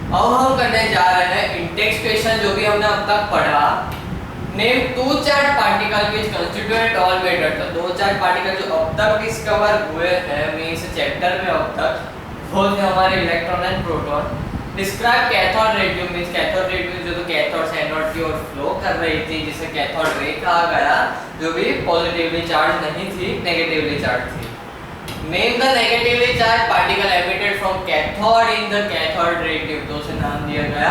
अब हम करने जा रहे हैं इंडेक्स क्वेश्चन जो भी हमने अब तक पढ़ा। Name two charge particle which constitute all matter. तो दो चार्ज पार्टिकल जो अब तक डिस्कवर हुए हैं मींस चैप्टर में अब तक वो थे हमारे electron and proton. Describe cathode ray tube means cathode ray tube जो तो कैथोड से एनोड की ओर फ्लो कर रही थी जिसे कैथोड रे कहा गया, जो भी पॉजिटिवली चार्ज नहीं थी, नेगेटिवली चार्ज थी। Name the negatively charged particle emitted from cathode in the cathode ray tube। तो उसे नाम दिया गया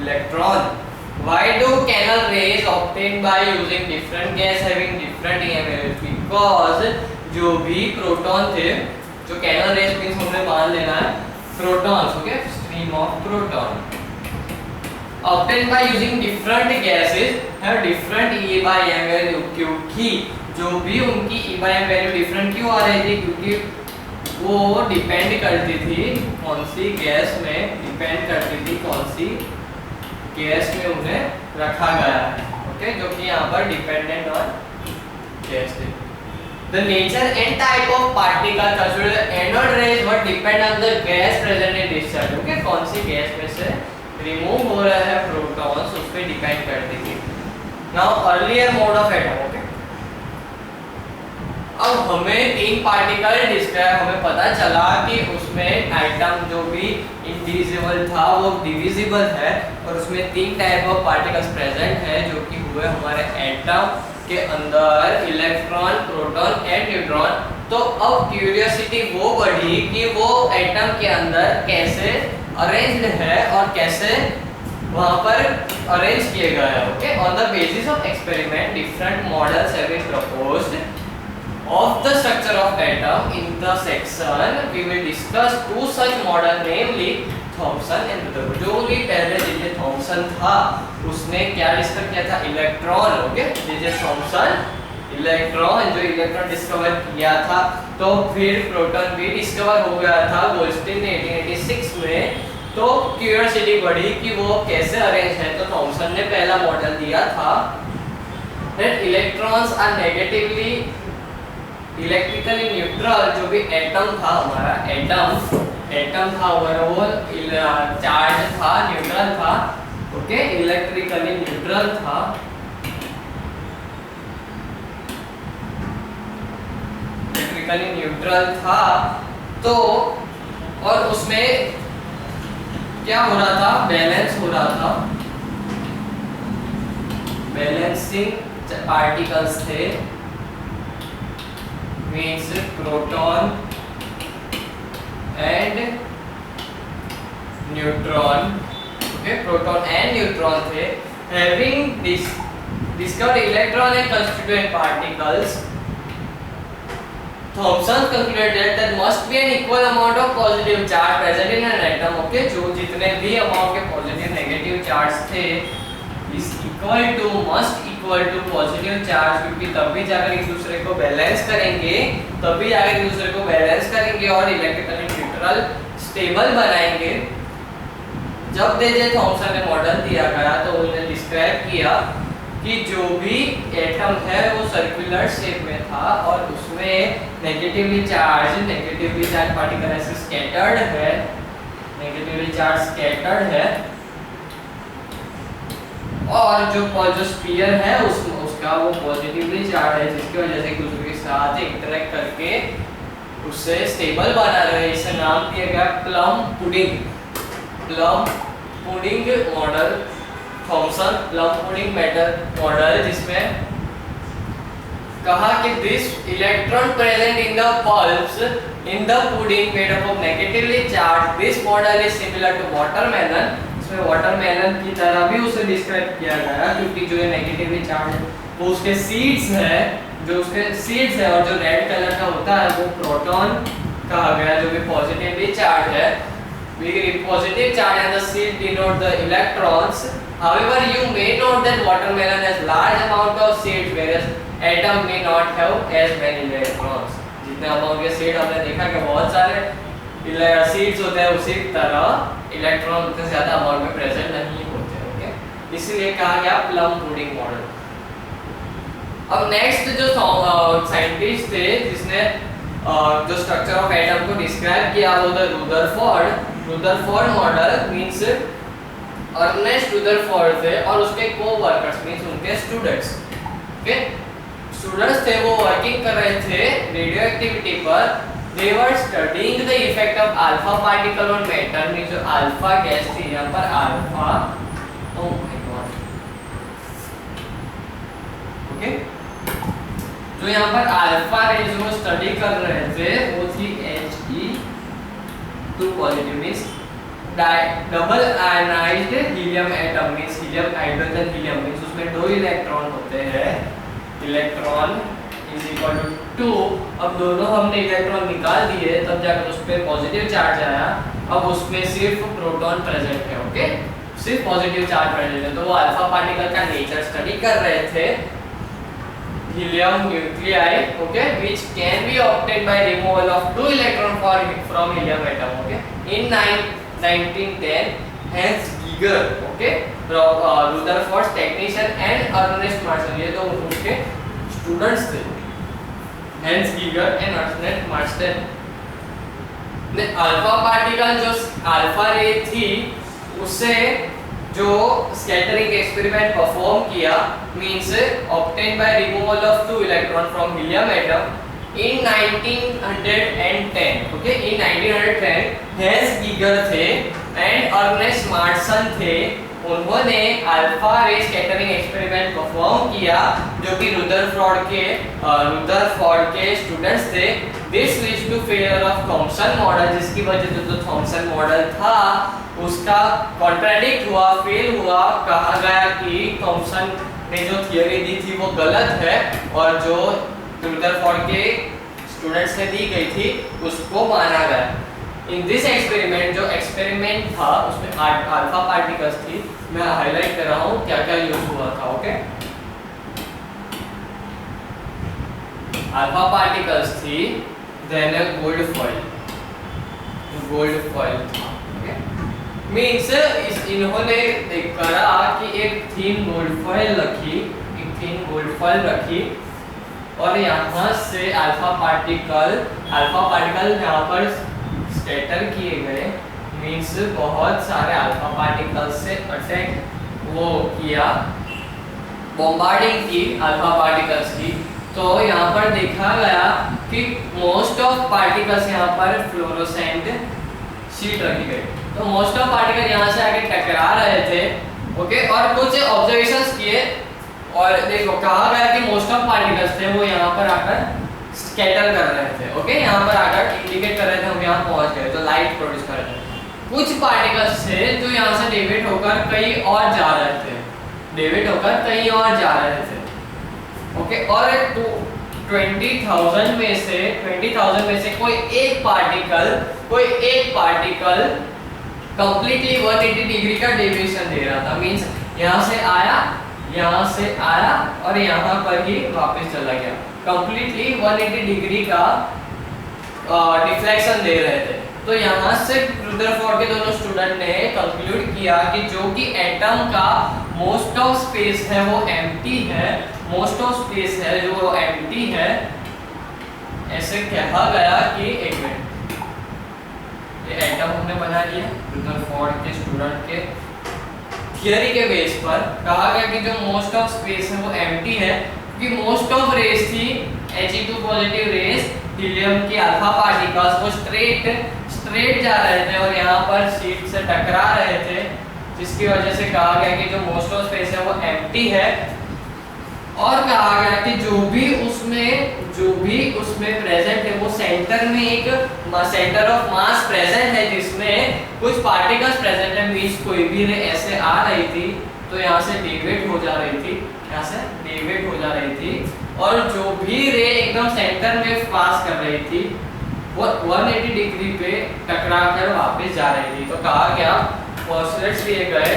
electron. Why do canal rays obtained by using different gas having different EM? Because जो भी प्रोटॉन थे, जो कैनल रेज मींस हमने मान लेना है protons, okay, stream of proton obtained by using different gases have different E by M value। क्योंकि जो भी उनकी E by M value different क्यों आ रही थी? क्योंकि वो डिपेंड करती थी कौन सी गैस में, डिपेंड करती थी कौन सी गैस में उन्हें रखा गया है, ओके, जो कि यहाँ पर डिपेंडेंट ऑन गैस थी। The nature and type of particle considered the anode rays but depend on the gas present in discharge। Okay, कौन सी गैस में से रिमूव हो रहा है प्रोटॉन्स उस पे डिपेंड करती थी। Now earlier mode of atom, okay, अब हमें तीन पार्टिकल डिस्क्राइब, हमें पता चला कि उसमें एटम जो भी इंडिविजुअल था वो डिविजिबल है और उसमें तीन टाइप ऑफ पार्टिकल्स प्रेजेंट है जो कि हुए हमारे एटम के अंदर इलेक्ट्रॉन, प्रोटॉन एंड न्यूट्रॉन। तो अब क्यूरियोसिटी वो बढ़ी कि वो एटम के अंदर कैसे अरेंज्ड है और कैसे वहां पर अरेंज किए गए हैं, okay. On the basis of experiment different models have been proposed of the structure of atom। in the section we will discuss two such model, namely Thomson and Rutherford। जो भी पहले जे थॉमसन था उसने क्या discover किया था? Electron, okay, J Thomson electron, जो electron discover किया था। तो फिर प्रोटॉन भी डिस्कवर हो गया था गोल्डस्टीन ने 1886 में। तो क्यूरियोसिटी बढ़ी कि वो कैसे अरेंज है। तो थॉमसन ने पहला मॉडल दिया था that electrons are negatively electrically neutral. जो भी एटम था हमारा, एटम था हमारा, वो चार्ज था, न्यूट्रल था, ओके, इलेक्ट्रिकली न्यूट्रल था। इलेक्ट्रिकली न्यूट्रल था तो और उसमें क्या हो रहा था? बैलेंस हो रहा था, बैलेंसिंग पार्टिकल्स थे means proton and neutron, okay, proton and neutron थे। having discovered electron and constituent particles, Thomson concluded that there must be an equal amount of positive charge present in an atom, okay। जो जितने भी amount के positive negative charge थे is equal to, must equal to positive charge, क्योंकि तभी जाकर एक दूसरे को बैलेंस करेंगे, तभी जाकर एक दूसरे को बैलेंस करेंगे और इलेक्ट्रिकली न्यूट्रल स्टेबल बनाएंगे। जब जे थॉमसन ने मॉडल दिया गया तो उन्होंने डिस्क्राइब किया कि जो भी एटम है वो सर्कुलर शेप में था और उसमें नेगेटिवली चार्ज पार्टिकल ऐसे स्कैटर्ड है, नेगेटिवली चार्ज स्कैटर्ड है और जो स्फीयर है उसका वो पॉजिटिवली चार्ज है, जिसकी वजह से एक दूसरे के साथ इंटरेक्ट करके उससे स्टेबल बना रहे। इसे नाम दिया गया plum pudding model, Thomson plum pudding model, जिसमें कहा कि this electron present in the pulps in the pudding made up of negatively charge, this model is similar to watermelon. Watermelon की तरह भी उसे डिस्क्राइब किया गया क्योंकि जो नेगेटिवली चार्ज है वो उसके सीड्स है, जो उसके सीड्स है और जो रेड कलर का होता है वो प्रोटॉन कहा गया, जो भी पॉजिटिवली चार्ज है। Positive charge and the seed denote the electrons. however you may note that watermelon has large amount of seeds whereas atom may not have as many electrons। जितने अमाउंट के seed हमने देखा कि बहुत सारे seeds होते हैं उसी तरह इलेक्ट्रॉन उतने ज्यादा अमाउंट में प्रेजेंट नहीं होते, ओके। इसलिए कहा गया प्लम पुडिंग मॉडल। अब नेक्स्ट जो साइंटिस्ट थे जिसने जो स्ट्रक्चर ऑफ एटम को डिस्क्राइब किया वो था Rutherford. Rutherford model means Ernest Rutherford थे और उसके को-वर्कर्स मींस उनके स्टूडेंट्स। ओके, स्टूडेंट्स थे वो वर्किंग कर रहे थे रेडियो एक्टिविटी पर। They were studying the effect of alpha particle on matter means जो अल्फा गैस थी यहाँ पर alpha, oh my god, okay, जो यहाँ पर अल्फा रेज वो स्टडी कर रहे थे वो थी He2 positive means double ionised helium atom means helium hydrogen helium means उसमें दो इलेक्ट्रॉन होते हैं, इलेक्ट्रॉन इज इक्वल टू 2। अब दोनों हमने इलेक्ट्रॉन निकाल दिए तब जाकर उस पे पॉजिटिव चार्ज आया। अब उसमें सिर्फ प्रोटॉन प्रेजेंट है। ओके, सिर्फ पॉजिटिव चार्ज प्रेजेंट है। तो वो अल्फा पार्टिकल का नेचर स्टडी कर रहे थे, helium nuclei, okay, which can be obtained by removal of 2 electron from helium atom. Okay, in 1910 Hans Geiger, okay, Rutherford's technician and Ernest Marshall, ये तो उनके स्टूडेंट्स थे, Hans Geiger and Ernest Marshall ने alpha particle जो alpha रे थी उससे जो स्कैटरिंग एक्सपेरिमेंट परफॉर्म किया means obtain bye removal of 2 electron from helium atom in 1910। Okay, in 1910 hence Geiger थे एंड अर्नेस्ट मार्सन थे, उन्होंने अल्फा रे स्कैटरिंग एक्सपेरिमेंट परफॉर्म किया जो कि रुदरफोर्ड के स्टूडेंट्स थे। This leads to failure of Thomson model, जिसकी वजह से जो थॉमसन मॉडल था उसका कॉन्ट्राडिक्ट हुआ, फेल हुआ। कहा गया कि थॉमसन ने जो थियरी दी थी वो गलत है और जो रुदरफोर्ड के स्टूडेंट्स ने दी गई थी उसको माना गया। इन दिस एक्सपेरिमेंट, जो एक्सपेरिमेंट था उसमें अल्फा पार्टिकल्स थी, मैं हाईलाइट कर रहा हूँ क्या क्या यूज हुआ था। ओके, अल्फा पार्टिकल्स थी, देन गोल्ड फॉइल था। ओके, मींस इन्होंने करा कि एक थीन गोल्ड फॉइल रखी और यहाँ से अल्फा पार्टिकल यहाँ पर स्कैटर किए गए मींस बहुत सारे अल्फा पार्टिकल से अटैक वो किया, बॉम्बार्डिंग की अल्फा पार्टिकल्स की। तो यहाँ पर देखा गया कि मोस्ट ऑफ पार्टिकल्स यहाँ पर फ्लोरोसेंट शीट रखी गई, तो मोस्ट ऑफ पार्टिकल यहाँ से आके टकरा रहे थे। ओके, और कुछ ऑब्जर्वेशंस किए और देखो कहा गया कि मोस्ट ऑफ पार्टिकल्स थे वो यहाँ पर आकर स्कैटर कर रहे थे। ओके, यहाँ पर आकर इंडिकेट कर रहे थे हम यहाँ पहुँच गए, तो लाइट प्रोड्यूस कर रहे थे। कुछ पार्टिकल्स थे जो यहाँ से डेविएट होकर कहीं और जा रहे थे, ओके, और 20,000 में से कोई एक पार्टिकल कंप्लीटली 180 डिग्री का डेविएशन दे रहा था। मींस यहाँ से आया और यहाँ पर ही वापस चला गया, कंप्लीटली 180 डिग्री का डिफ्लेक्शन दे रहे थे। तो यहाँ से रुदरफोर्ड के दोनों स्टूडेंट ने कंक्लूड किया कि जो कि एटम का मोस्ट ऑफ स्पेस है वो एम्प्टी है, ऐसे कहा गया कि एक मिनट, ये एटम हमने बना लिया रुदरफोर्ड के स्टूडेंट के थियरी के बेस पर। कहा गया कि जो मोस्ट ऑफ स्पेस है वो एम्प्टी है क्योंकि मोस्ट ऑफ रेस थी He2 पॉजिटिव रेस हीलियम की अल्फा पार्टिकल्स वो स्ट्रेट जा रहे थे और यहाँ पर शीट से टकरा रहे थे, जिसकी वजह से कहा गया कि जो मोस्ट ऑफ स्पेस है वो एम्प्टी है। और कहा गया कि जो भी उसमें प्रेजेंट है वो सेंटर में एक सेंटर ऑफ मास प्रेजेंट है जिसमें कुछ पार्टिकल्स प्रेजेंट है। मींस कोई भी रे ऐसे आ रही थी तो यहाँ से डेविएट हो जा रही थी, और जो भी रे एकदम सेंटर में पास कर रही थी वो 180 डिग्री पे टकरा कर वापस जा रही थी। तो कहा गया, पोस्टुलेट्स लिए गए,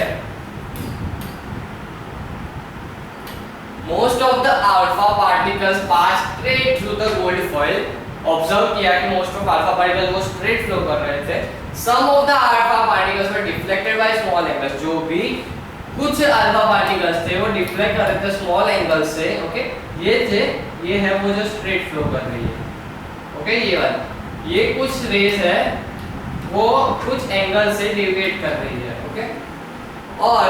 most of the alpha particles pass straight through the gold foil. Observe किया कि मोस्ट ऑफ अल्फा पार्टिकल्स वो स्ट्रेट फ्लो कर रहे थे। Some of the alpha particles were deflected by small angles, जो भी कुछ अल्फा पार्टिकल्स थे वो डिफ्लेक्ट कर रहे थे स्मॉल एंगल से। ओके, ये है वो जो स्ट्रेट फ्लो कर रही है। ओके, ये वाला, ये कुछ रेज है वो कुछ एंगल से डेविएट कर रही है, ओके। और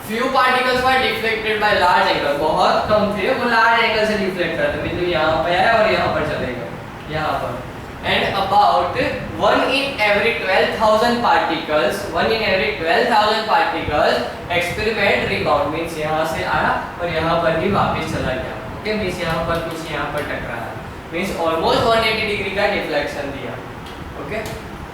few particles were deflected by large angle, बहुत कम थे वो लार्ज एंगल से डिफ्लेक्ट करते, मतलब यहाँ पे आया और यहाँ पर चलेगा, यहाँ पर। And about 1 in every 12,000 particles, 1 in every 12,000 particles experiment rebound, means यहाँ से आया और यहाँ पर ही वापस चला गया, ओके। मीन्स यहाँ पर कुछ यहाँ पर टकराया, मीन्स ऑलमोस्ट 180 डिग्री का डिफ्लेक्शन दिया, ओके।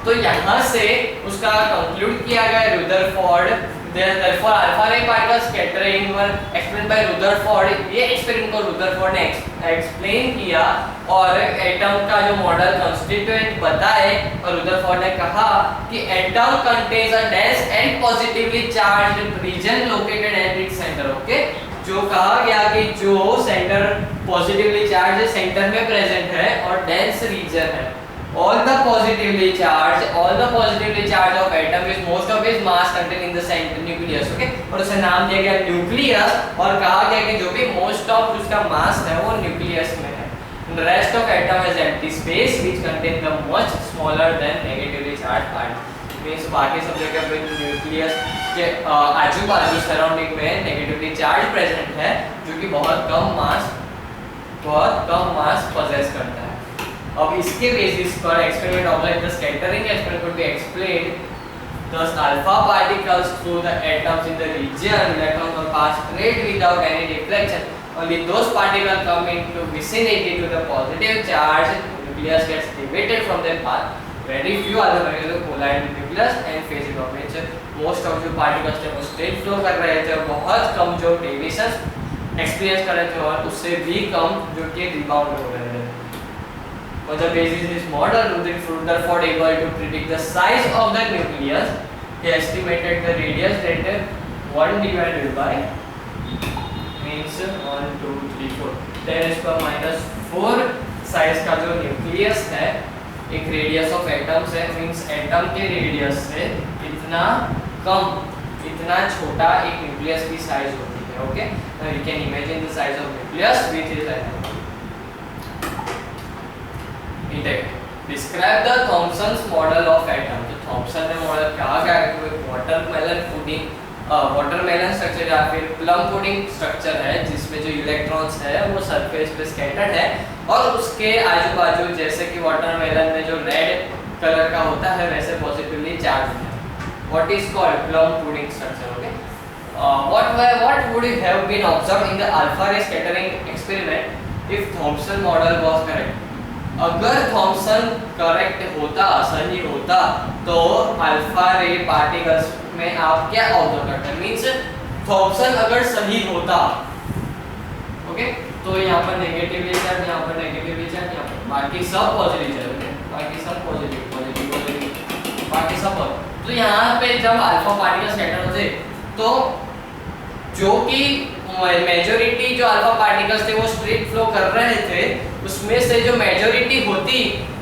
तो यहाँ से उसका कंक्लूड किया गया Rutherford, therefore alpha ray particles scattering were explained by Rutherford। ये एक्सपेरिमेंट को रुदरफोर्ड ने एक्सप्लेन किया और एटम का जो मॉडल कंस्टिट्यूएंट बताए, और रुदरफोर्ड ने कहा कि atom contains a dense and positively charged region located at its centre, okay. जो कहा गया कि जो सेंटर पॉजिटिवली चार्ज सेंटर में प्रेजेंट है और डेंस रीजन है, all the positively charged of atom is most of its mass contained in the center nucleus, okay। और उसे नाम दिया गया न्यूक्लियस और कहा गया कि जो भी मोस्ट ऑफ उसका मास है वो न्यूक्लियस में है। the rest of atom is empty space which contain the much smaller than negatively charged part, means बाकी सब जगह पे न्यूक्लियस के आजू बाजू सराउंडिंग में नेगेटिवली चार्ज प्रेजेंट है, जो कि बहुत कम मास पोजेस करता है। अब इसके बेसिस पर experiment observe the scattering experiment could be explained, thus alpha particles through the atoms in the region electrons will pass straight without any deflection, only those particles come into vicinity to the positive charge nucleus gets deviated from their path, very few other particles collide with nucleus and phase it off, which most of जो particles थे वो straight flow कर रहे थे, बहुत कम जो deviations experience कर रहे थे और उससे भी कम जो कि रिबाउंड हो रहे थे। On the basis of this model, Rutherford able to predict the size of the nucleus. He estimated the radius that 1 divided by means 1, 2, 3, 4 10⁻⁴ size का जो न्यूक्लियस है, एक रेडियस ऑफ एटम्स है, मींस एटम के radius से इतना छोटा एक न्यूक्लियस की साइज होती है, okay. Now you can imagine the size of nucleus which is atom. Describe the Thomson's model of atom। तो थॉमसन ने मॉडल कहा गया है कि वाटरमेलन स्ट्रक्चर या फिर प्लम पुडिंग स्ट्रक्चर है, जिसमें जो इलेक्ट्रॉन्स है वो सरफेस पे स्कैटर्ड है और उसके आजू बाजू जैसे कि वाटरमेलन में जो रेड कलर का होता है वैसे पॉजिटिवली चार्ज है। What is called plum pudding structure, okay. what would have been observed in the alpha ray scattering experiment if Thomson model was correct। अगर थॉमसन करेक्ट होता, सही होता, तो अल्फा रे पार्टिकल्स में आप क्या ऑब्जर्व करते हैं, मींस थॉमसन अगर सही होता, ओके, तो यहाँ पर नेगेटिवली चार्ज, यहाँ पर नेगेटिवली चार्ज, यहाँ पर बाकी सब पॉजिटिव चार्ज, बाकी सब पॉजिटिव, बाकी सब। तो यहाँ पे जब अल्फा पार्टिकल्स स्कैटर होते तो जो कि मेजॉरिटी जो अल्फा पार्टिकल्स थे वो स्ट्रेट फ्लो कर रहे थे, उसमें से जो मेजॉरिटी होती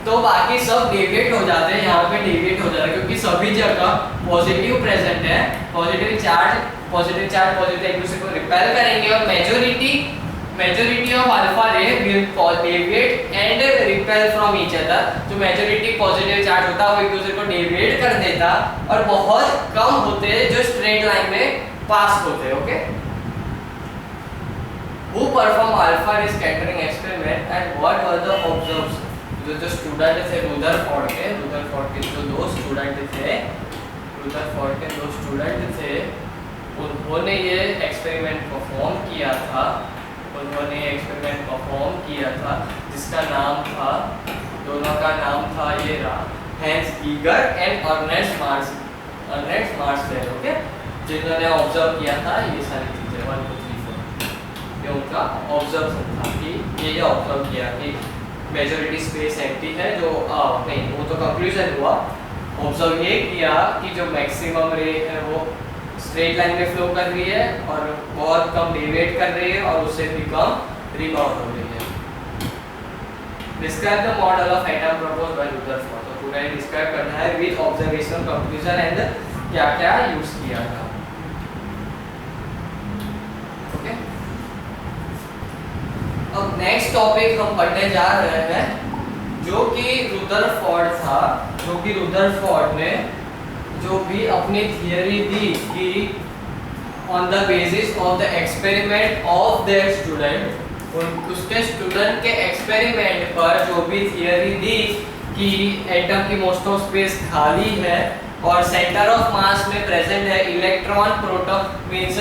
तो बाकी सब डेविएट हो जाते हैं, यहाँ पे डेविएट हो जाता है क्योंकि सभी जगह पॉजिटिव प्रेजेंट है, पॉजिटिव चार्ज पॉजिटिव एक दूसरे को रिपेल करेंगे और मेजॉरिटी ऑफ अल्फा रे will deviate and repel from each other. जो मेजॉरिटी पॉजिटिव चार्ज होता है वो एक दूसरे को डेविएट कर देता और बहुत कम होते जो स्ट्रेट लाइन में पास होते, okay. Who performed alpha ray scattering experiment and what were the observes? जो स्टूडेंट थे रुदरफोर्ड के जो दो स्टूडेंट थे उन्होंने ये एक्सपेरिमेंट परफॉर्म किया था, जिसका नाम था, दोनों का नाम था ये रहा, Hans Geiger and Ernest Marshall, okay, जिन्होंने ऑब्जर्व किया था ये सारी चीजें 1, 2, 3, 4। ये उनका ऑब्जर्वेशन था कि ये ऑब्जर्व किया कि मेजॉरिटी स्पेस एम्प्टी है, जो नहीं वो तो कंक्लूजन हुआ। ऑब्जर्व ये किया कि जो मैक्सिमम रे है वो स्ट्रेट लाइन में फ्लो कर रही है और बहुत कम डेविएट कर रही है और उससे भी कम रिबाउंड हो रही है। Describe the model of atom proposed by Rutherford. तो पूरा डिस्क्राइब करना है विद ऑब्जर्वेशन, कंक्लूजन एंड क्या क्या यूज किया था, ओके। अब नेक्स्ट टॉपिक हम पढ़ने जा रहे हैं जो कि रुदरफोर्ड था, जो कि रुदरफोर्ड ने जो भी अपनी थियरी दी कि on the basis of the experiment of their student, उसके स्टूडेंट के एक्सपेरिमेंट पर जो भी थियरी दी कि एटम की मोस्ट ऑफ स्पेस खाली है और सेंटर ऑफ मास में प्रेजेंट है electron proton, means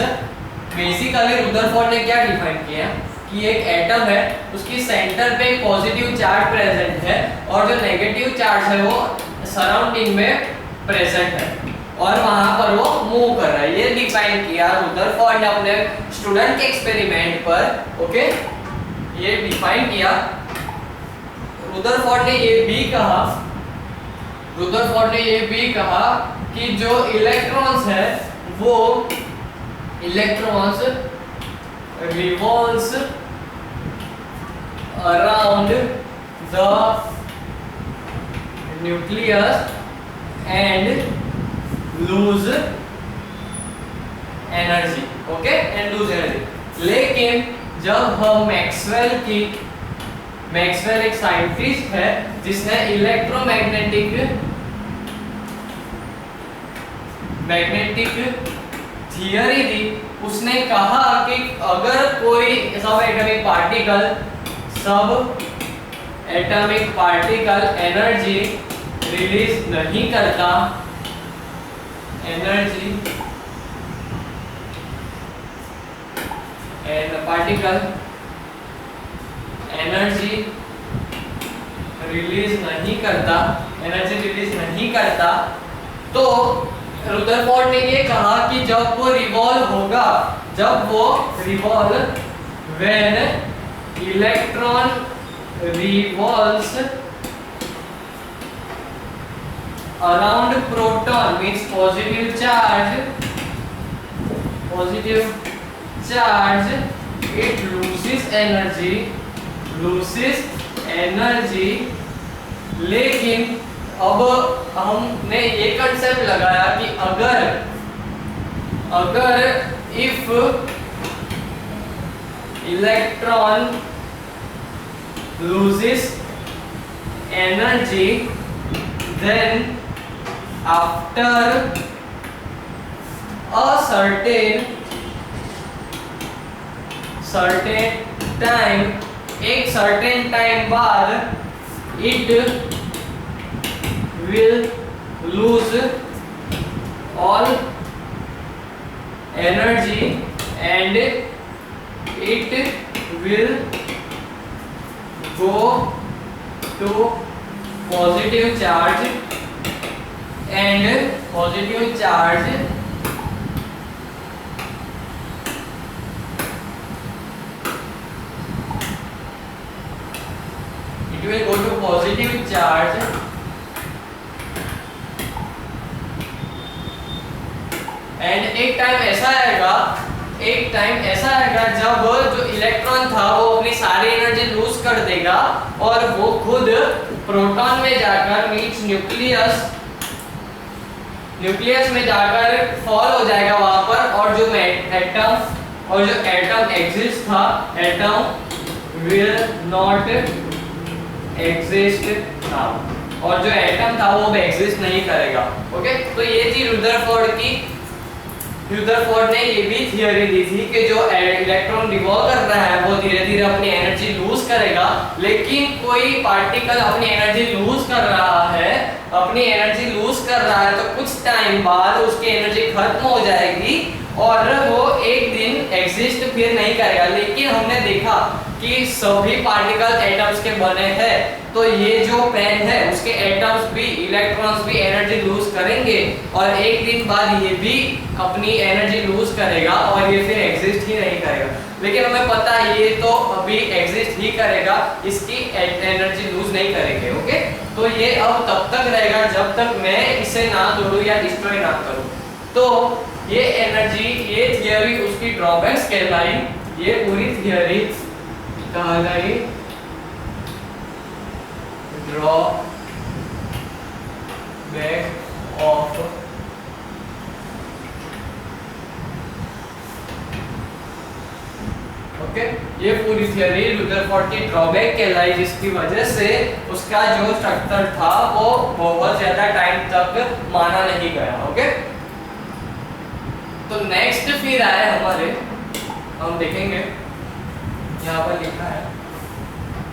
basically Rutherford ने क्या डिफाइन किया कि एक एटम है, उसकी सेंटर पे एक पॉजिटिव चार्ज प्रेजेंट है और जो नेगेटिव चार्ज है वो सराउंडिंग में प्रेजेंट है और वहां पर वो मूव कर रहा है। ये डिफाइन किया रुदरफोर्ड ने अपने स्टूडेंट के एक्सपेरिमेंट पर। ओके, ये डिफाइन किया। रुदरफोर्ड ने ये भी कहा कि जो इलेक्ट्रॉन्स है वो electrons revolves around the nucleus and lose energy, okay, and lose energy। लेकिन जब हम मैक्सवेल एक साइंटिस्ट है जिसने मैग्नेटिक थियरी दी, उसने कहा कि अगर कोई सब एटॉमिक पार्टिकल एनर्जी रिलीज नहीं करता, पार्टिकल एनर्जी रिलीज नहीं करता, तो रुदरफोर्ड ने ये कहा कि जब वो revolve when electron revolves around proton, means positive charge, it loses energy. लेकिन अब हमने ये कंसेप्ट लगाया कि अगर if electron loses energy, then after a certain time, एक certain time बाद it will lose all energy and it will go to positive charge and positive charge it will go to positive charge and एक time ऐसा आएगा जब जो electron था वो अपनी सारी एनर्जी लूज कर देगा और वो खुद प्रोटॉन में जाकर मींस न्यूक्लियस में जाकर फॉल हो जाएगा वहां पर, और जो एटम एग्जिस्ट था, atom will not exist now, और जो एटम था वो एग्जिस्ट नहीं करेगा। ओके, तो ये थी रुदरफोर्ड ने ये भी थियरी दी थी कि जो इलेक्ट्रॉन रिवॉल्व कर रहा है वो धीरे धीरे अपनी एनर्जी लूज करेगा, लेकिन कोई पार्टिकल अपनी एनर्जी लूज कर रहा है तो कुछ टाइम बाद उसकी एनर्जी खत्म हो जाएगी और वो एक दिन एग्जिस्ट फिर नहीं करेगा। लेकिन हमने देखा कि सभी पार्टिकल एटम्स के बने हैं, तो ये जो पेन है उसके एटम्स भी, इलेक्ट्रॉन्स भी एनर्जी लूज करेंगे और एक दिन बाद ये भी अपनी एनर्जी लूज करेगा और ये फिर एग्जिस्ट ही नहीं करेगा। लेकिन हमें पता है ये तो अभी एग्जिस्ट ही करेगा, इसकी एनर्जी लूज नहीं करेंगे। ओके, तो ये अब तब तक रहेगा जब तक मैं इसे ना तोड़ूं या डिस्ट्रॉय ना करूं। तो ये एनर्जी, ये थियरी उसकी ड्रॉबैक्स कहलाई, ये पूरी थियरी कहलाई ड्रॉबैक ऑफ ओके। ये पूरी थियरी रुदरफोर्ड की ड्रॉबैक कहलाई, जिसकी वजह से उसका जो स्ट्रक्चर था वो बहुत ज्यादा टाइम तक माना नहीं गया। ओके, तो नेक्स्ट फिर आए हमारे, हम देखेंगे यहाँ पर लिखा है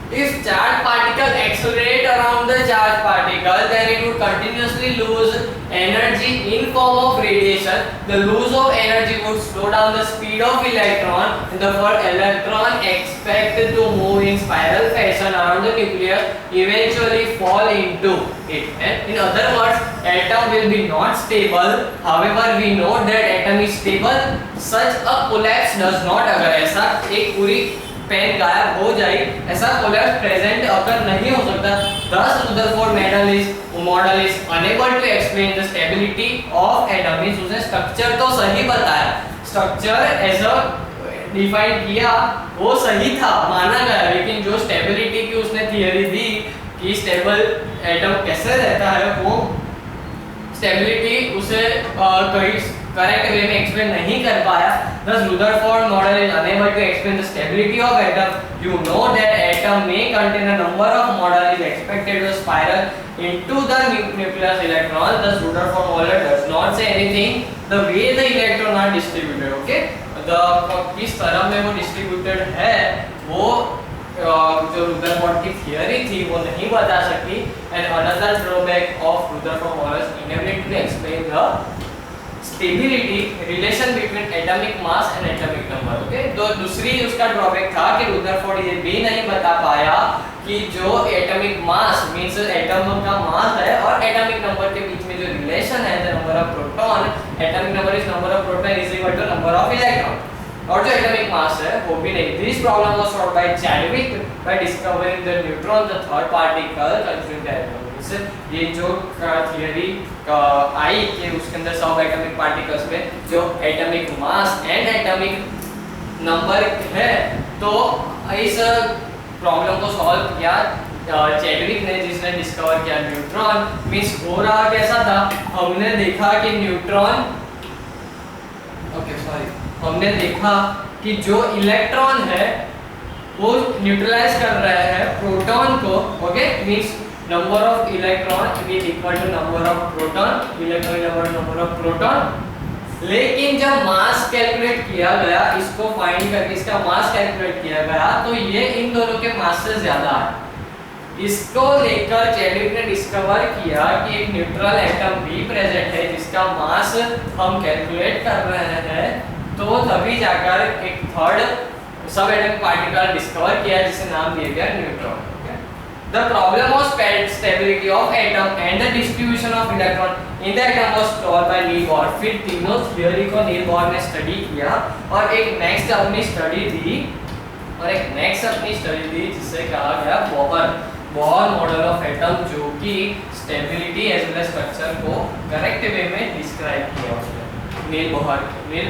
if charged particle accelerate around the charged particle then it would continuously lose energy in form of radiation. The loss of energy would slow down the speed of electron and therefore electron expected to move in spiral fashion around the nucleus eventually fall into it. And in other words, atom will be not stable. However, we know that atom is stable. Such a collapse does not, अगर ऐसा एक पूरी pen गायब हो जाए, ऐसा collapse present अगर नहीं हो सकता। Thus Rutherford model is unable to explain the stability of atom। Means उसने स्ट्रक्चर तो सही बताया, स्ट्रक्चर एज अ डिफाइन किया वो सही था, माना गया, लेकिन जो स्टेबिलिटी की उसने थियरी दी कि स्टेबल एटम कैसे रहता है, वो स्टेबिलिटी उसे कहीं करेक्ट वे में एक्सप्लेन नहीं कर पाया। Thus Rutherford model is unable to explain the stability of atom. You know that atom may contain a number of model is expected to spiral into the nucleus electron. Thus Rutherford model does not say anything the way the electron are distributed. Okay, किस तरह में वो distributed है वो जो Rutherford की theory थी वो नहीं बता सकी। And another drawback of Rutherford model inability to explain the stability relation between atomic mass and atomic number. Okay, तो दूसरी उसका ड्रॉबैक था कि रुदरफोर्ड ये भी नहीं बता पाया कि जो एटॉमिक मास मींस एटम का मास है और एटॉमिक नंबर के बीच में जो रिलेशन है, the number of proton, atomic number is number of proton is equal to number of electron, और जो एटॉमिक मास है वो भी नहीं। This problem was solved by Chadwick by discovering the neutron the third particle considered atom. ये जो theory आई कि उसके अंदर सब एटॉमिक पार्टिकल्स में जो atomic mass and atomic number है, तो इस प्रॉब्लम को सॉल्व किया चैडविक ने, जिसने डिस्कवर किया न्यूट्रॉन। मींस हो रहा कैसा था, हमने देखा कि न्यूट्रॉन हमने देखा कि जो इलेक्ट्रॉन है वो न्यूट्रलाइज कर रहा है प्रोटॉन को। Okay, means number of electron is equal to number of proton, electron number of proton. लेकिन जब मास कैलकुलेट किया गया, इसको फाइंड करके इसका मास कैलकुलेट किया गया, तो ये इन दोनों के मास से ज्यादा है। इसको लेकर चैडविक ने डिस्कवर किया कि एक न्यूट्रल एटम भी प्रेजेंट है जिसका मास हम कैलकुलेट कर रहे हैं, तो तभी जाकर एक थर्ड सब एटॉमिक पार्टिकल डिस्कवर किया जिसे नाम दिया गया neutron. The problem was stability of atom and the distribution of electron in the atom was solved by Niels Bohr। फिर तीनों थियरी को नील बॉर ने स्टडी किया और एक नेक्स्ट अपनी स्टडी दी जिसे कहा गया बोहर मॉडल ऑफ एटम, जो कि stability as well as structure को करेक्ट वे में डिस्क्राइब किया उसने। नील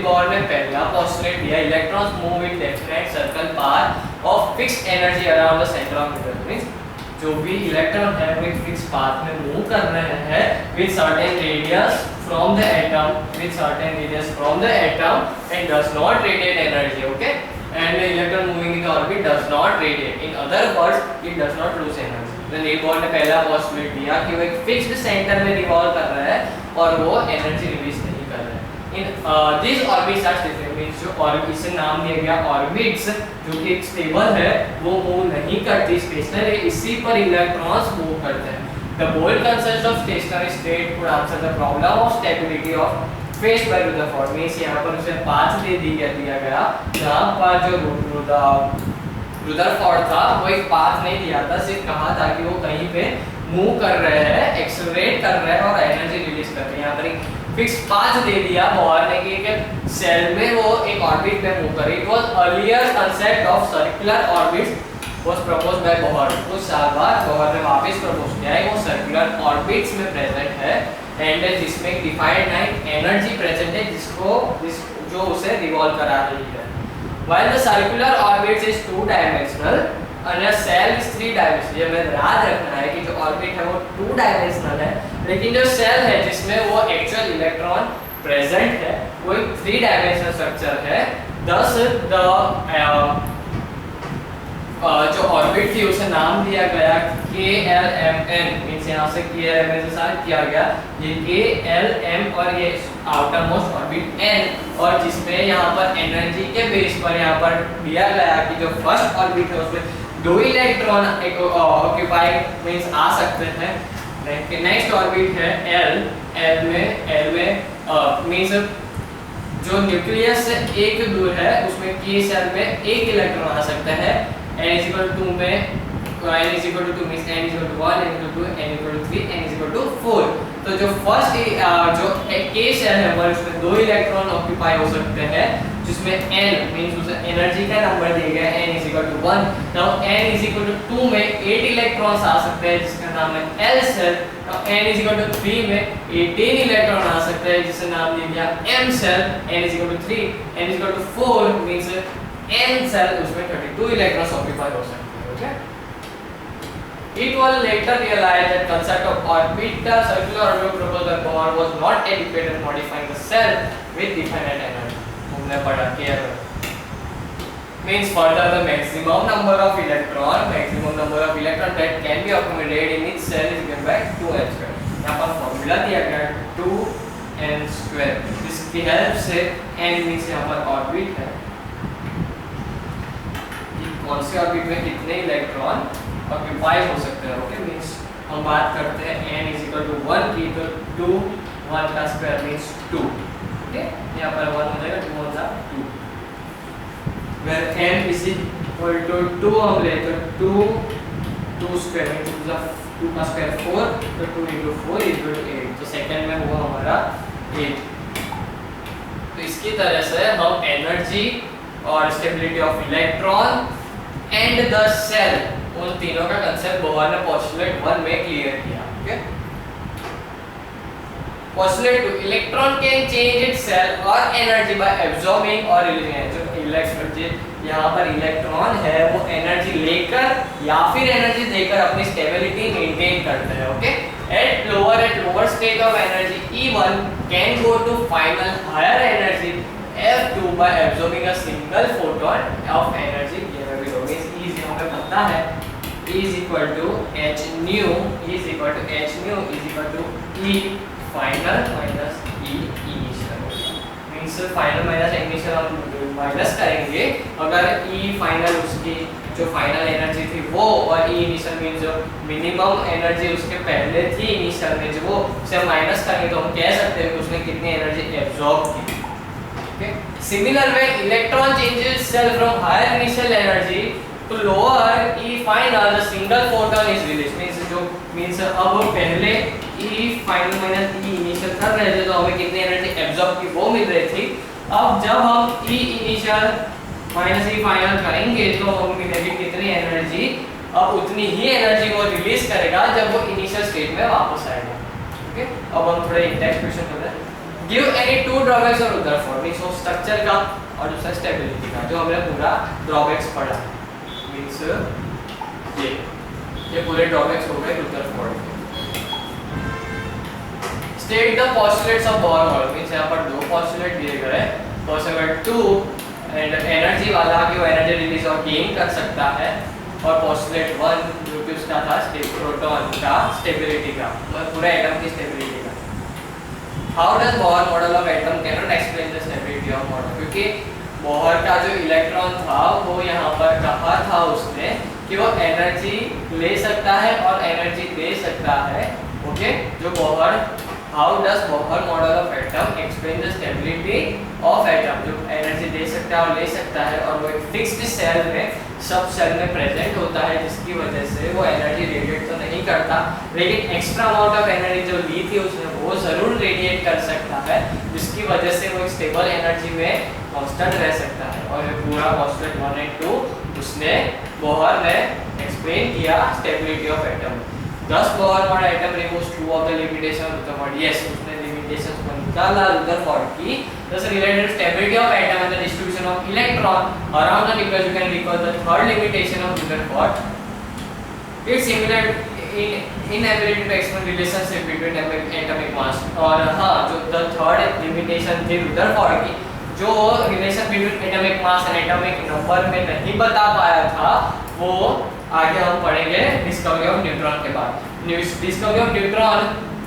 बोहर ने पहला पोस्टुलेट दिया electrons move in definite circle path of fixed energy around the centre of nucleus. Means जो भी इलेक्ट्रॉन है वो एक फिक्स पाथ में मूव कर रहे हैं with certain radius from the atom and does not radiate energy. Okay, and the electron moving in the orbit does not radiate, in other words it does not lose energy. तो नील Bohr ने पहला postulate दिया कि वो एक fixed centre में revolve कर रहा है और वो एनर्जी रिलीज नहीं कर रहा है। In this orbits are stable, means जो ऑर्बिट से नाम दिया गया ऑर्बिट्स जो कि स्टेबल है वो मूव नहीं करती, स्टेशनरी, इसी पर इलेक्ट्रॉन्स मूव करते हैं। The bold concept of stationary state could answer the problem of stability of faced by Rutherford. Means यहाँ पर उसे पाथ दिया गया जहाँ पर जो रुदरफोर्ड था वो एक पाथ नहीं दिया था, सिर्फ कहा था कि वो कहीं पे मूव कर रहे हैं, एक्सेलरेट कर रहे हैं और एनर्जी रिलीज कर रहे हैं। यहाँ पर एक फिक्स पाथ दे दिया बोहर ने कि एक सेल में वो एक ऑर्बिट में मूव करे। It was earlier concept of circular orbits was proposed by Bohr. कुछ साल बाद बोहर ने वापस प्रपोज किया है वो सर्कुलर ऑर्बिट्स में प्रेजेंट है एंड जिसमें एक डिफाइंड एनर्जी प्रेजेंट है जो उसे रिवॉल्व करा रही है। While the circular orbit is two dimensional and a cell is three dimensional। ये हमें याद रखना है कि जो ऑर्बिट है वो टू डायमेंशनल है, लेकिन जो सेल है जिसमें वो एक्चुअल इलेक्ट्रॉन प्रेजेंट है वो एक थ्री डायमेंशनल स्ट्रक्चर है। Thus the जो ऑर्बिट थी उसे नाम दिया गया KLMN, मींस यहाँ से KLMN से साथ किया गया ये KLM और ये आउटर मोस्ट ऑर्बिट N, और जिसमें यहाँ पर एनर्जी के बेस पर यहाँ पर दिया गया कि जो फर्स्ट ऑर्बिट है उसमें 2 इलेक्ट्रॉन ऑक्यूपाई मींस आ सकते हैं। नेक्स्ट ऑर्बिट है L में मींस जो न्यूक्लियस से एक दूर है उसमें k सेल में एक इलेक्ट्रॉन आ सकता है। n=2 में n=2 means n=1 n=2 n=3 n=4। तो जो फर्स्ट जो k सेल है वो उसमें 2 इलेक्ट्रॉन ऑक्यूपाई हो सकते हैं, जिसमें n मींस उसे एनर्जी का नंबर दिया गया है n=1। नाउ n=2 में 8 इलेक्ट्रॉन्स आ सकते हैं जिसका नाम है L सेल। n=3 में 18 इलेक्ट्रॉन आ सकते हैं जिसका नाम दिया गया M shell. n=3 n=4 means N shell उसमें 32 इलेक्ट्रॉन्स ऑक्यूपाई हो सकते हैं। Okay, it was later realized that concept of orbital circular orbital proposed by Bohr was not adequate in modifying the cell with definite energy। हमने पढ़ा कि means further the maximum number of electron that can be accommodated in each cell is given by 2n²। यहाँ पर formula दिया गया है 2n², जिसकी help से n मींस यहाँ पर ऑर्बिट है कि कौन से ऑर्बिट में कितने इलेक्ट्रॉन ऑक्यूपाई हो सकते हैं। ओके, मींस हम बात करते हैं n=1 की, तो 2 1 का स्क्वायर मींस 2। ओके, यहाँ पर 1 हो जाएगा, 2 1 2, where n=2 हम ले तो 2 स्क्वायर मींस 2 का स्क्वायर 4, तो 2 × 4 = 8। तो सेकंड में हुआ हमारा 8। तो इसकी तरह से हम एनर्जी और stability of electron and the shell, उन तीनों का कंसेप्ट बोहर ने पोस्टुलेट 1 में क्लियर किया। Okay, postulate 2, electron can change its shell और एनर्जी बाय एब्सॉर्बिंग और रिलीजिंग। जो इलेक्ट्रॉन यहाँ पर इलेक्ट्रॉन है वो एनर्जी लेकर या फिर एनर्जी देकर अपनी स्टेबिलिटी मेंटेन करते हैं। Okay, at lower state of energy E1 can go to final higher energy F2 by absorbing a single photon of energy given below। means E is हमें पता है E is equal to h nu E final minus E initial। means final minus initial हम minus करेंगे। अगर E final उसकी जो final energy थी वो और E इनिशियल मींस जो मिनिमम एनर्जी उसके पहले थी इनिशियल में, जो वो उसे माइनस करेंगे तो हम कह सकते हैं कि उसने कितनी एनर्जी एब्जॉर्ब की। Okay. Similar way, electron changes cell from higher initial energy to lower E final, the single photon is released। means अब पहले E final minus E initial कर रहे थे तो हमें कितनी एनर्जी एब्जॉर्ब की वो मिल रही थी। अब जब हम E initial minus E final करेंगे तो हमें मिलेगी कितनी एनर्जी, अब उतनी ही एनर्जी वो रिलीज करेगा जब वो इनिशियल स्टेट में वापस आएगा। ओके, अब हम थोड़े इंडेक्स क्वेश्चन करते हैं। गिव एनी 2 ड्रॉबैक्स और रदरफोर्ड, मींस वो स्ट्रक्चर का और दूसरा स्टेबिलिटी का, जो हमने पूरा ड्रॉबैक्स पढ़ा। मींस ये पूरे ड्रॉबैक्स हो गए Rutherford. State the postulates of Bohr model, means यहाँ पर 2 पोस्टुलेट दिए गए हैं। पोस्टुलेट 2 एनर्जी वाला कि वो एनर्जी रिलीज और गेन कर सकता है, और पोस्टुलेट 1 जो कि उसका था प्रोटॉन का स्टेबिलिटी का, मतलब पूरा एटम की स्टेबिलिटी का। How does Bohr model of atom cannot explain the stability of model? क्योंकि बोहर का जो इलेक्ट्रॉन था वो यहाँ पर कहा था उसने कि वो एनर्जी ले सकता है और एनर्जी दे सकता है। ओके, जो Bohr How does Bohr model of atom explain the stability of atom? जो एनर्जी दे सकता है और ले सकता है और वो एक फिक्स्ड सेल में सब सेल में प्रेजेंट होता है, जिसकी वजह से वो एनर्जी रेडिएट तो नहीं करता लेकिन एक्स्ट्रा अमाउंट ऑफ एनर्जी जो ली थी उसने वो जरूर रेडिएट कर सकता है, जिसकी वजह से वो एक स्टेबल एनर्जी में कांस्टेंट रह सकता है। और ये पूरा पोस्टुलेट 1 और 2 उसने बोहर ने एक्सप्लेन किया stability of atom. Thus Bohr model atom removes 2 of the limitations of Rutherford। yes, उसने limitations को निकाला Rutherford की। Thus related stability of atom and the distribution of electron around the nucleus, you can recall the third limitation of Rutherford। It's similar in inability to explain relationship between atomic mass। और हाँ, जो the third limitation थी Rutherford की, जो relation between atomic mass and atomic number में नहीं बता पाया था, वो आगे हम पढ़ेंगे डिस्कवरी ऑफ न्यूट्रॉन के बाद। डिस्कवरी ऑफ न्यूट्रॉन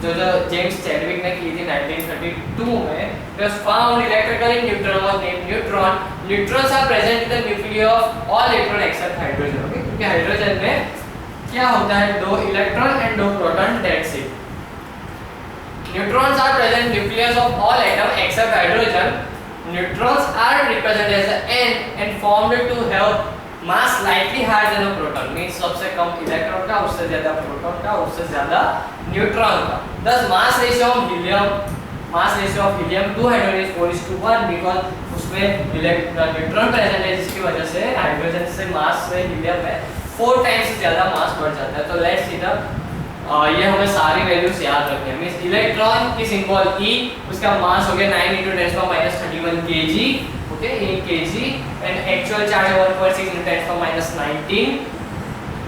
जो जेम्स चैडविक ने की थी 1932 में, was found electrically neutron named neutron. Neutrons are present in the nuclei of all electron except hydrogen. Okay, क्योंकि हाइड्रोजन में क्या होता है, 2 electron and 2 proton, that's it. Neutrons are present in nucleus of all atom except hydrogen. Neutrons are represented as n and formed to have mass slightly higher than a proton. Means सबसे कम electron का, उससे ज्यादा proton का, उससे ज्यादा neutron का. Thus mass ratio of helium to hydrogen is 4:1 because उसमें neutron present है, जिसकी वजह से हाइड्रोजन से मास में हीलियम में 4 टाइम्स ज्यादा मास बढ़ जाता है. तो लेट्स सी द ये हमें सारी वैल्यूज याद रखनी है. मींस इलेक्ट्रॉन की सिंबल E, उसका मास हो गया 9 × 10⁻31 kg, okay, in kg, and actual charge है 1.6 × 10⁻19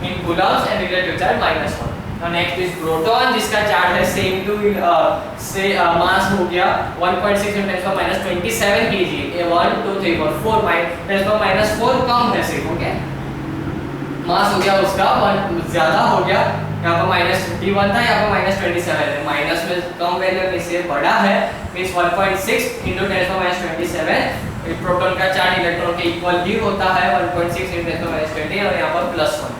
in coulombs and relative charge -1. Now next is proton, जिसका चार्ज है सेम टू मास हो गया 1.6 × 10⁻27 kg. ये 1 2 3 4 10⁻4 कम है सिर्फ, ओके. मास हो गया उसका 1 ज्यादा हो गया, यहाँ पर -51 था, यहाँ पर -27 है. माइनस में कम वैल्यू में से बड़ा है, मींस 1.6 × 10⁻27. प्रोटॉन का चार्ज इलेक्ट्रॉन के इक्वल भी होता है 1.6 × 10⁻20 और यहाँ पर +1.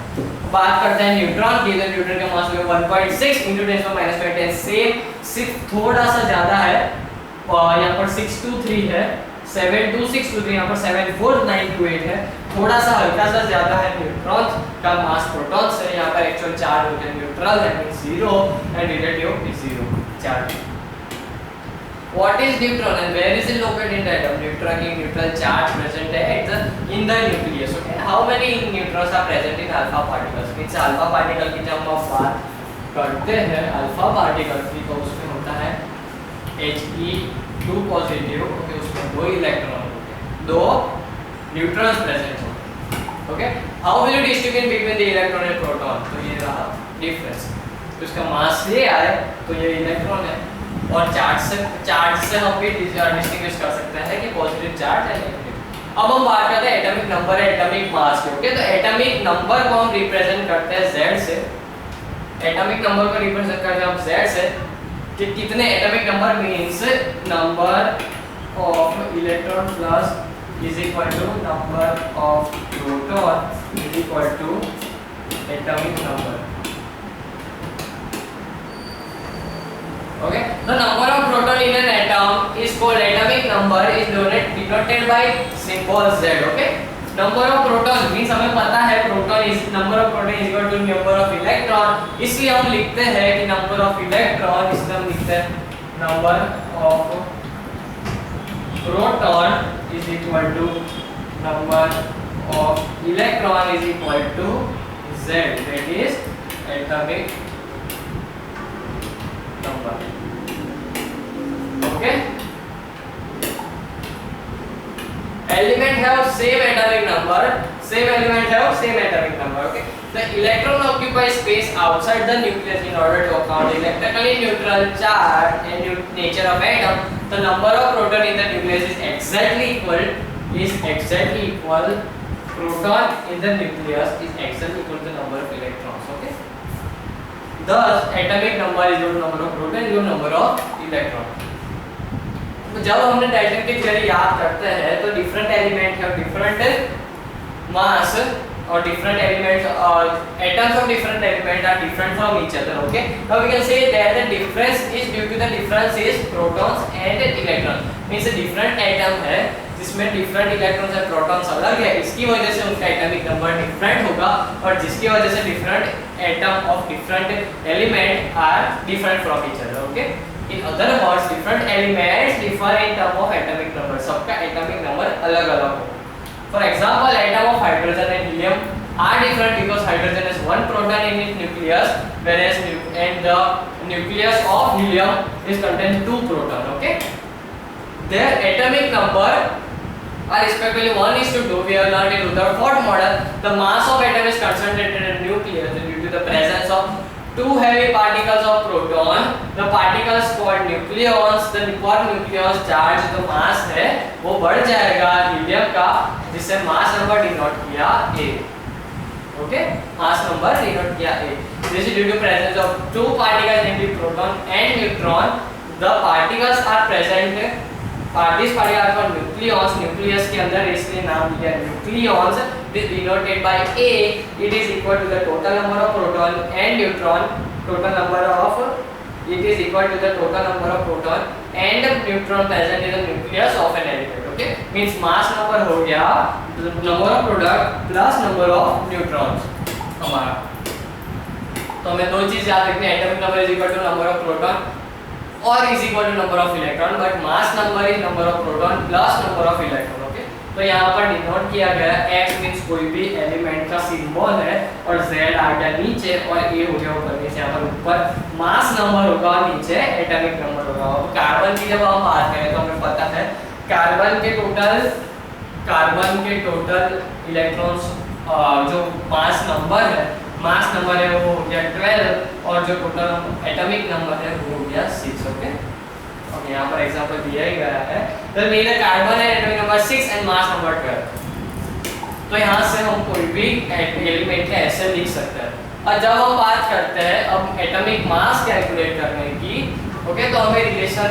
बात करते हैं न्यूट्रॉन की. तो न्यूट्रॉन का मास है 1.6 × 10⁻20, सेम सिर्फ थोड़ा सा ज्यादा है, यहाँ पर 623 है, 72623, यहाँ पर 74928 है. थोड़ा सा हल्का सा ज्यादा है न्यूट्रॉन का मास प्रोटॉन से. यहाँ पर एक्चुअल चार्ज होता है neutral, that means 0 and relative is 0 charge. What is neutron and where is it located in the atom? Neutron in neutral charge present in the nucleus. Okay, how many neutrons are present in alpha particles? Means alpha particle की जब हम बात करते हैं alpha particle की, तो उसमें होता है He2 पॉजिटिव, ओके, उसमें 2 इलेक्ट्रॉन होते हैं, 2 न्यूट्रॉन्स प्रेजेंट होते हैं. Okay, how will you distinguish between the electron and proton? तो ये रहा डिफरेंस. तो इसका मास ये आए तो ये इलेक्ट्रॉन है, और चार्ज से हम भी डिस्टिंग्विश कर सकते हैं कि पॉजिटिव चार्ज है नेगेटिव. अब हम बात करते हैं एटॉमिक नंबर है एटॉमिक मास के. ओके, तो एटॉमिक नंबर को हम रिप्रेजेंट करते हैं Z से. एटॉमिक नंबर को रिप्रेजेंट करते हैं हम Z से कि कितने atomic number means number of electron plus is equal to number of proton is equal to atomic number. Okay, the number of proton in an atom is called atomic number, is denoted by symbol Z. Okay, number of proton means हमें पता है proton is number of proton is equal to number of electron, इसलिए हम लिखते हैं कि number of electron, इसलिए हम लिखते हैं number of proton is equal to number of electron is equal to Z, that is atomic number. Okay, element have same atomic number, same element have same atomic number. Okay, the electron occupies space outside the nucleus in order to account electrically neutral charge and nature of atom. The number of proton in the nucleus is exactly equal proton in the nucleus is exactly equal to the number of electrons. Okay, thus atomic number is equal to number of proton is equal to number of electron. तो जब हमने dynamic theory याद करते हैं तो different element है different mass और different elements और atoms of different element are different from each other. Okay, now we can say that the difference is due to the difference is protons and electron. Means different atom है जिसमें different electrons और protons अलग है, इसकी वजह से उनका atomic number different होगा, और जिसकी वजह से different atom of different element are different from each other. Okay, in other words different elements differ in term of atomic number. सबका atomic number अलग अलग हो. For example, atom of hydrogen and helium are different because hydrogen has one proton in its nucleus, whereas the nucleus of helium is contain 2 proton. Okay, their atomic number are respectively 1:2. We have learned in Rutherford model the mass of atom is concentrated in nucleus due to the presence of 2 heavy particles of proton. The particles called nucleons. The per nucleon charge जो मास है वो बढ़ जाएगा helium का, जिससे mass number denote किया A. Okay, mass number denote किया A. This is due to presence of two particles namely proton and neutron. The particles are present. These particles are nucleons. Nucleus के अंदर इसलिए नाम दिया nucleons. This denoted by A. It is equal to the total number of proton and neutron. Total number of it is equal to the total number of proton and neutron present in the nucleus of an element. Okay, means mass number हो गया number of proton plus number of neutrons हमारा. तो हमें दो चीज याद रखनी है, atomic number is equal to number of proton और is equal to number of electron, but mass number is number of proton plus number of electron. Okay, तो यहाँ पर डिनोट किया गया x मींस कोई भी एलिमेंट का सिंबल है और z आ गया नीचे और a हो गया ऊपर. नीचे यहाँ पर ऊपर मास नंबर होगा, नीचे एटॉमिक नंबर होगा. अब कार्बन की जब हम बात करें तो हमें पता है कार्बन के टोटल इलेक्ट्रॉन्स जो मास नंबर है वो हो गया 12 और जो टोटल एटॉमिक नंबर है वो हो गया 6. ओके, और यहाँ पर एग्जांपल दिया ही गया है. तो मेरा कार्बन है atomic number 6 and mass number 12. तो यहाँ से हम कोई भी एलिमेंट का ऐसे लिख सकते हैं. और जब हम बात करते हैं अब एटॉमिक मास कैलकुलेट करने की, ओके, तो हमें रिलेशन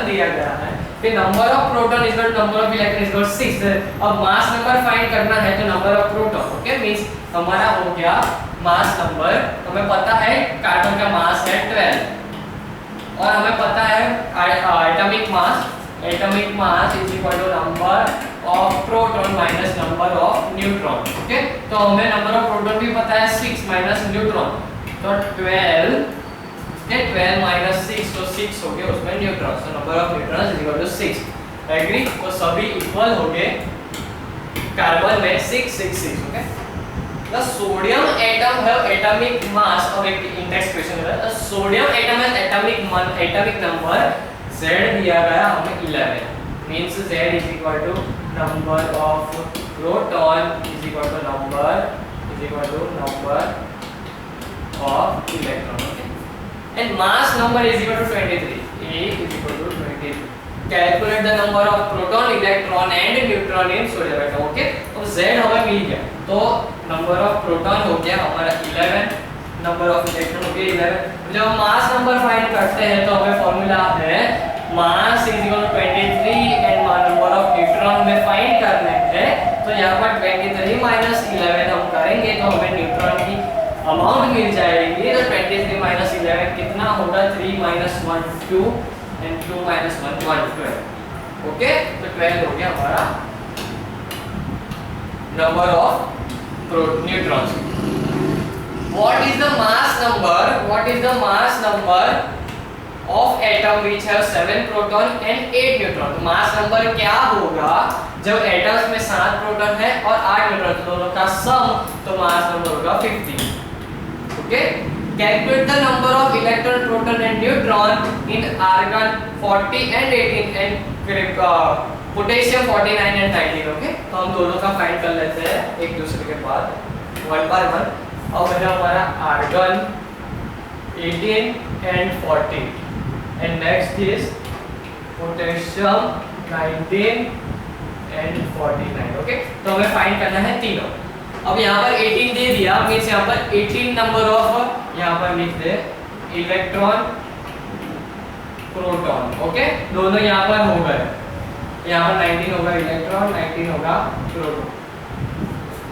दिया गया है कि number of proton is equal to number of electron is equal to 6. अब मास नंबर फाइंड करना है तो number of proton. Okay, means हमारा हो गया मास नंबर. हमें पता है कार्बन का मास है 12 और हमें पता है atomic mass is equal to number of proton minus number of neutron. Okay, तो हमें नंबर ऑफ प्रोटॉन भी पता है 6 माइनस न्यूट्रॉन, तो 12 माइनस 6 तो 6 हो गए उसमें न्यूट्रॉन्स. तो number of neutrons is equal to 6. Agree? तो सभी इक्वल हो गए कार्बन में 6 6 6. Okay, the sodium atom have atomic mass. और एक इंडेक्स क्वेश्चन है, the sodium atom has atomic number Z दिया गया हमें 11. Means Z is equal to number of proton is equal to number of electron. Okay, and mass number is equal to 23. A is equal to 23. Calculate the number of proton, electron and neutron in sodium atom. Okay, तो Z हमें मिल गया. तो number of proton हो गया हमारा 11, number of electron हो गया 11. जब मास नंबर फाइंड करते हैं तो हमें फॉर्मूला है mass is equal to 23 and number of neutron में फाइंड करने हैं. तो यहाँ पर 23 माइनस 11 हम करेंगे तो हमें न्यूट्रॉन की अमाउंट मिल जाएगी. तो 23 माइनस 11 कितना होगा? 3 माइनस 1 2 एंड 2 माइनस 1 12. ओके, तो 12 हो गया हमारा number of neutrons. What is the mass number of atom which have 7 proton and 8 neutron. तो मास नंबर क्या होगा जब एटम्स में 7 प्रोटॉन है और 8 न्यूट्रॉन, दोनों का सम, तो मास नंबर होगा 15. Okay, calculate the number of electron, proton and neutron in argon 40 and 18 and potassium 49 and 19. Okay, तो हम दोनों का फाइंड कर लेते हैं एक दूसरे के बाद वन बाय वन. अब है हमारा argon 18 and 40 and next is potassium 19 and 49. Okay, तो हमें फाइंड करना है तीनों. अब यहाँ पर 18 दे दिया, मींस यहाँ पर 18 नंबर ऑफ, यहाँ पर लिख दे इलेक्ट्रॉन प्रोटॉन. ओके, दोनों यहाँ पर हो गए. यहाँ पर 19 होगा इलेक्ट्रॉन, 19 होगा प्रोटॉन.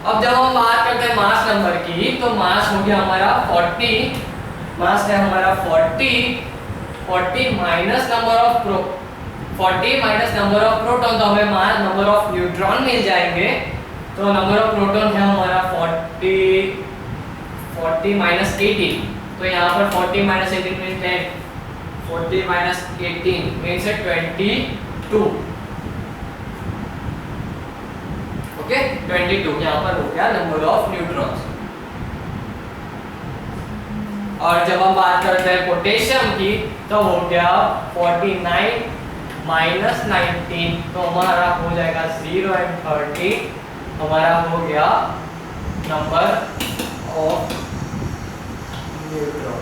अब जब हम बात करते हैं मास नंबर की, तो मास हो गया हमारा 40. मास है हमारा 40 minus number of 40 minus number of proton, तो हमें मास नंबर ऑफ न्यूट्रॉन मिल जाएंगे. तो नंबर ऑफ प्रोटॉन है हमारा 40 माइनस 18. तो यहाँ पर 40 minus 18 means 10. 40 minus 18 means 22. Okay, 22 यहाँ पर हो गया नंबर ऑफ न्यूट्रॉन्स. और जब हम बात करते हैं पोटेशियम की, तो हो गया 49 माइनस 19, तो हमारा हो जाएगा 0 एंड 30. हमारा हो गया नंबर ऑफ न्यूट्रॉन.